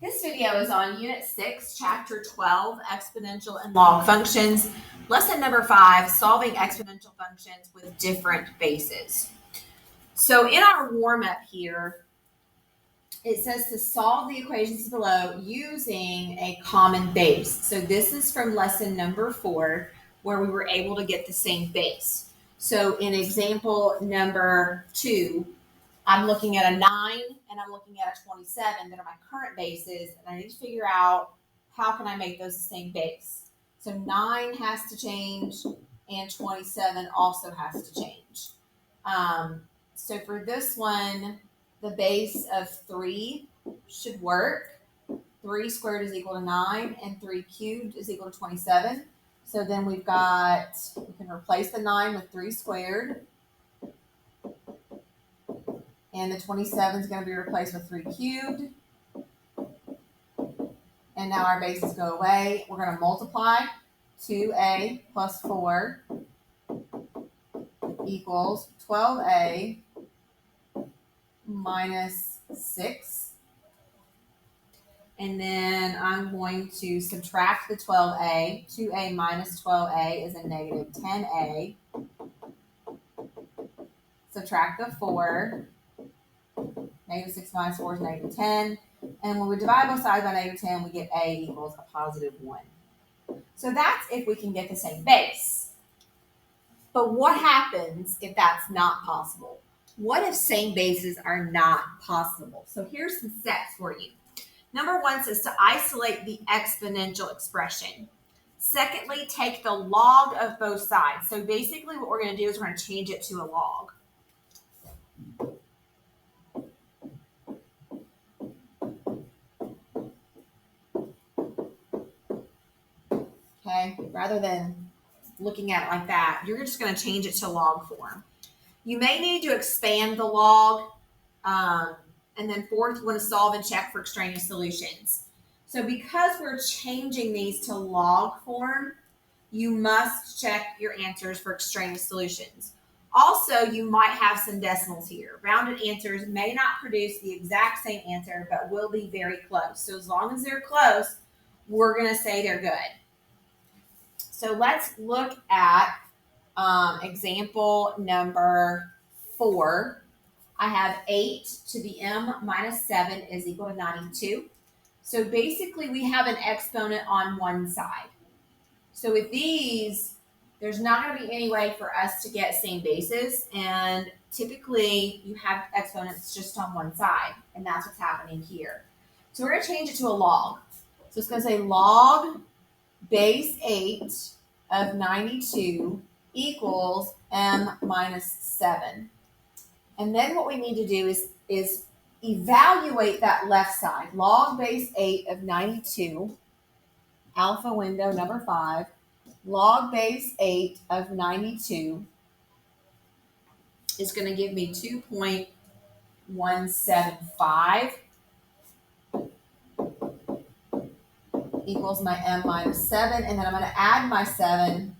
This video is on Unit 6, Chapter 12, Exponential and Log Functions. Lesson number 5, Solving Exponential Functions with Different Bases. So in our warm-up here, it says to solve the equations below using a common base. So this is from lesson number 4, where we were able to get the same base. So in example number 2, I'm looking at a 9 and I'm looking at a 27 that are my current bases, and I need to figure out how can I make those the same base. So 9 has to change and 27 also has to change. So for this one, the base of 3 should work. 3 squared is equal to 9 and 3 cubed is equal to 27. So then we can replace the 9 with 3 squared. And the 27 is going to be replaced with 3 cubed. And now our bases go away. We're going to multiply 2a plus 4 equals 12a minus 6. And then I'm going to subtract the 12a. 2a minus 12a is a negative 10a. Subtract the 4. Negative 6 minus 4 is negative 10. And when we divide both sides by negative 10, we get a equals a positive 1. So that's if we can get the same base. But what happens if that's not possible? What if same bases are not possible? So here's some steps for you. Number 1 says to isolate the exponential expression. Secondly, take the log of both sides. So basically what we're going to do is we're going to change it to a log. Okay, rather than looking at it like that, you're just going to change it to log form. You may need to expand the log. And then fourth, you want to solve and check for extraneous solutions. So because we're changing these to log form, you must check your answers for extraneous solutions. Also, you might have some decimals here. Rounded answers may not produce the exact same answer, but will be very close. So as long as they're close, we're going to say they're good. So let's look at example number 4. I have 8 to the m minus 7 is equal to 92. So basically we have an exponent on one side. So with these, there's not going to be any way for us to get same bases. And typically you have exponents just on one side. And that's what's happening here. So we're going to change it to a log. So it's going to say log base 8 of 92 equals m minus 7. And then what we need to do is evaluate that left side. Log base 8 of 92, alpha window number 5, log base 8 of 92 is going to give me 2.175 equals my m minus 7. And then I'm going to add my 7,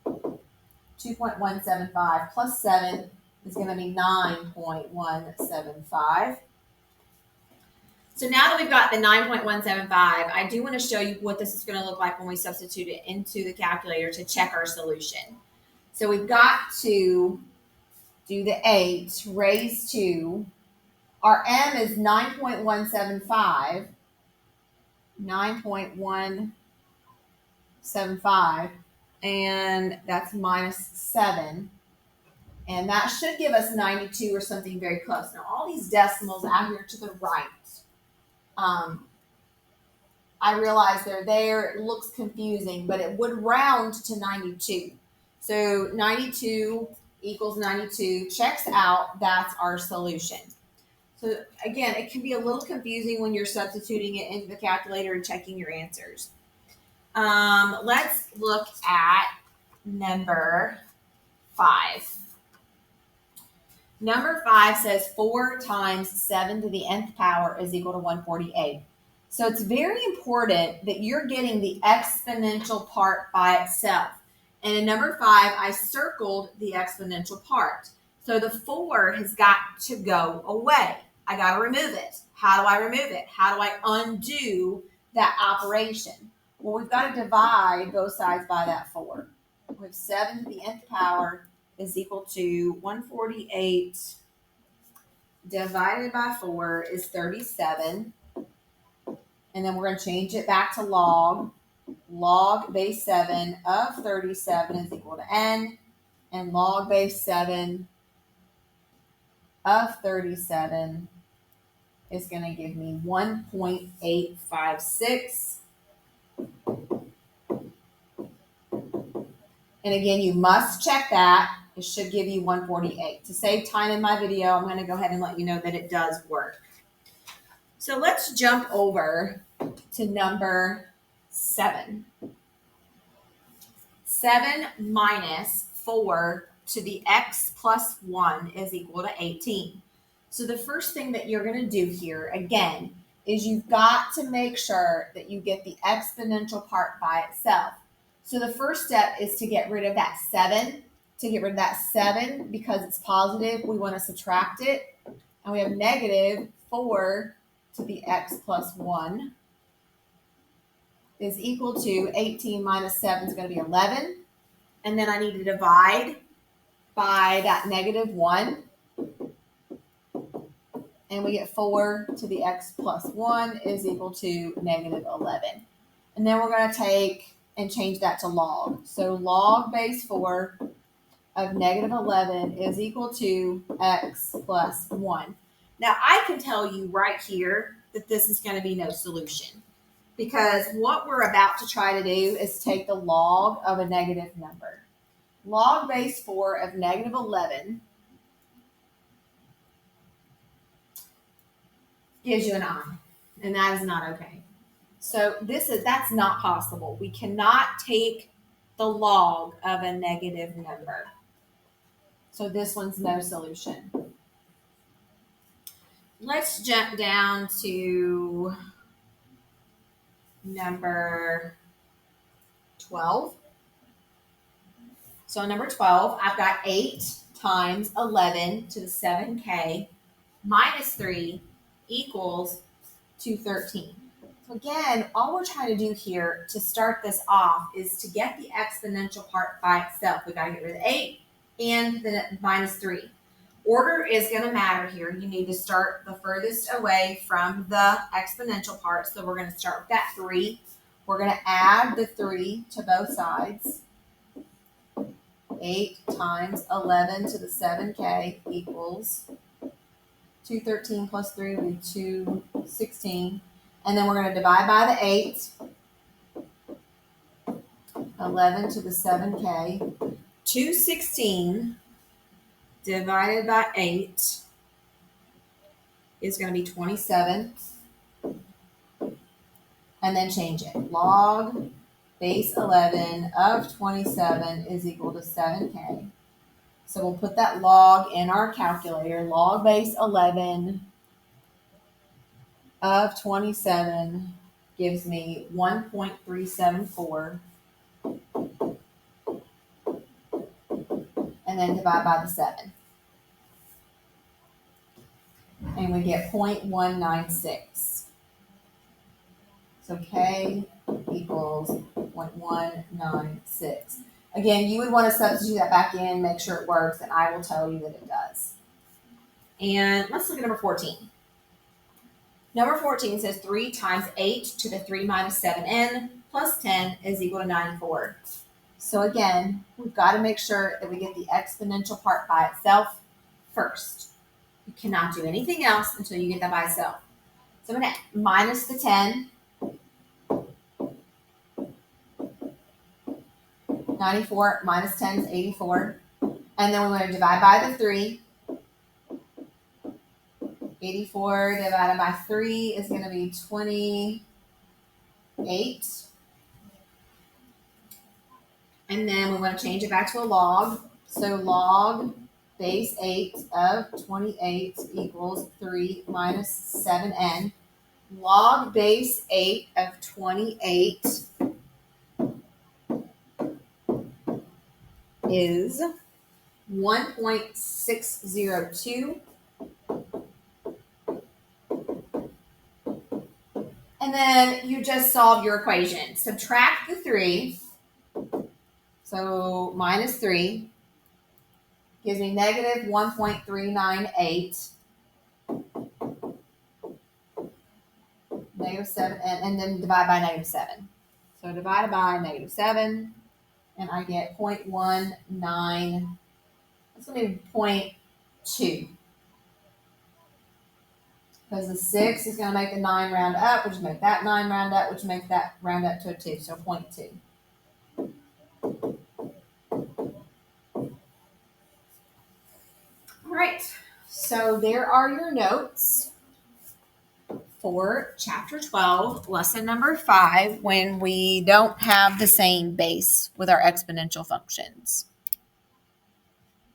2.175 plus 7 is going to be 9.175. So now that we've got the 9.175, I do want to show you what this is going to look like when we substitute it into the calculator to check our solution. So we've got to do the 8 raised to, our m is 9.175, 9.175, and that's minus 7. And that should give us 92 or something very close. Now, all these decimals out here to the right, I realize they're there. It looks confusing, but it would round to 92. So 92 equals 92 checks out. That's our solution. So again, it can be a little confusing when you're substituting it into the calculator and checking your answers. Let's look at number 5. Number 5 says 4 times 7 to the nth power is equal to 148. So it's very important that you're getting the exponential part by itself. And in number 5, I circled the exponential part. So the 4 has got to go away. I got to remove it. How do I remove it? How do I undo that operation? Well, we've got to divide both sides by that 4. We have 7 to the nth power is equal to 148 divided by 4 is 37. And then we're going to change it back to log. Log base 7 of 37 is equal to n. And log base 7 of 37 is going to give me 1.856. And again, you must check that. It should give you 148. To save time in my video, I'm going to go ahead and let you know that it does work. So let's jump over to number 7. 7 minus 4 to the x plus 1 is equal to 18. So the first thing that you're going to do here, again, is you've got to make sure that you get the exponential part by itself. So the first step is to get rid of that 7. To get rid of that 7, because it's positive, we want to subtract it. And we have negative 4 to the x plus 1 is equal to 18 minus 7 is going to be 11. And then I need to divide by that negative 1. And we get 4 to the x plus 1 is equal to negative 11. And then we're going to take and change that to log. So log base 4 of negative 11 is equal to x plus 1. Now, I can tell you right here that this is going to be no solution, because what we're about to try to do is take the log of a negative number. Log base 4 of negative 11 gives you an I, and that is not okay. So that's not possible. We cannot take the log of a negative number. So this one's no solution. Let's jump down to number 12. So number 12, I've got 8 times 11 to the 7k minus 3 equals 213. So again, all we're trying to do here to start this off is to get the exponential part by itself. We got to get rid of 8 and the minus 3. Order is going to matter here. You need to start the furthest away from the exponential part. So we're going to start with that 3. We're going to add the 3 to both sides. 8 times 11 to the 7k equals 213 plus 3 will be 216. And then we're going to divide by the 8. 11 to the 7k. 216 divided by 8 is going to be 27. And then change it. Log base 11 of 27 is equal to 7k. So we'll put that log in our calculator. Log base 11 of 27 gives me 1.374. And then divide by the 7. And we get 0.196. So K equals 0.196. Again, you would want to substitute that back in, make sure it works, and I will tell you that it does. And let's look at number 14. Number 14 says 3 times 8 to the 3 minus 7n plus 10 is equal to 94. So again, we've got to make sure that we get the exponential part by itself first. You cannot do anything else until you get that by itself. So I'm going to minus the 10. 94 minus 10 is 84. And then we're going to divide by the 3. 84 divided by 3 is going to be 28. And then we want to change it back to a log. So log base 8 of 28 equals 3 minus 7n. Log base 8 of 28 is 1.602. And then you just solve your equation. Subtract the 3. So minus 3 gives me negative 1.398. Negative 7, and then divide by negative 7. So divided by negative 7, and I get 0.19. That's going to be 0.2. Because the 6 is going to make the 9 round up, which make that 9 round up, which makes that round up to a 2. So 0.2. All right. So there are your notes for chapter 12, lesson number 5, when we don't have the same base with our exponential functions.